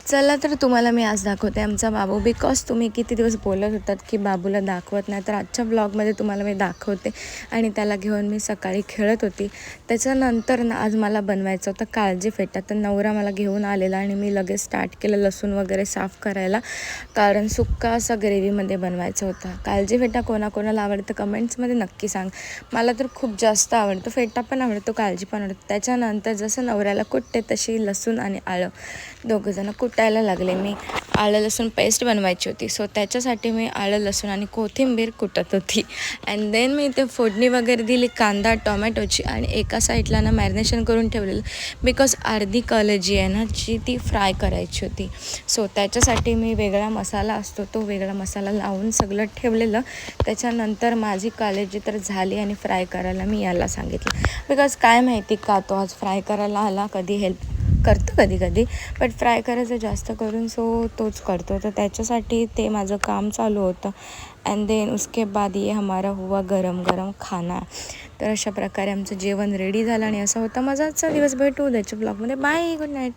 चला तर तुम्हाला मी आज दाखवते आमचा बाबू. बिकॉज तुम्ही किती दिवस बोलत होतात की बाबूला दाखवत नाही, तर आजच्या ब्लॉगमध्ये तुम्हाला मी दाखवते. आणि त्याला घेऊन मी सकाळी खेळत होती. त्याच्यानंतर ना आज मला बनवायचं होतं काळजी फेटा. तर नवरा मला घेऊन आलेला आणि मी लगेच स्टार्ट केलं लसूण वगैरे साफ करायला, कारण सुक्का असा ग्रेव्हीमध्ये बनवायचं होतं. काळजी फेटा कोणाकोणाला आवडतं कमेंट्समध्ये नक्की सांग. मला तर खूप जास्त आवडतो, फेटा पण आवडतो, काळजी पण आवडतो. त्याच्यानंतर जसं नवऱ्याला कुटते तशी लसूण आणि आलं दोघंजणं कुटायला लागले. मी आलं लसूण पेस्ट बनवायची होती, सो त्याच्यासाठी मी आलं लसूण आणि कोथिंबीर कुटत होती. अँड देन मी इथे फोडणी वगैरे दिली कांदा टोमॅटोची, आणि एका साईडला ना मॅरिनेशन करून ठेवलेलं, बिकॉज अर्धी कल जी आहे ना जी ती फ्राय करायची होती. सो त्याच्यासाठी मी वेगळा मसाला असतो तो वेगळा मसाला लावून सगळं ठेवलेलं. त्याच्यानंतर माझी काळजी तर झाली आणि फ्राय करायला मी याला सांगितलं, बिकॉज काय माहिती का तो आज फ्राय करायला आला. कधी हेल्प करतो कधी कधी, बट फ्राय करायचं जास्त करून सो तोच करतो. तर त्याच्यासाठी ते माझं काम चालू होतं. अँड देन उसके बाद ये हमारा हुआ गरम गरम खाना. तर अशा प्रकारे आमचं जेवण रेडी झालं आणि असा होता माझा आजचा दिवस. भेटू उद्याच्या ब्लॉगमध्ये. Bye, good night.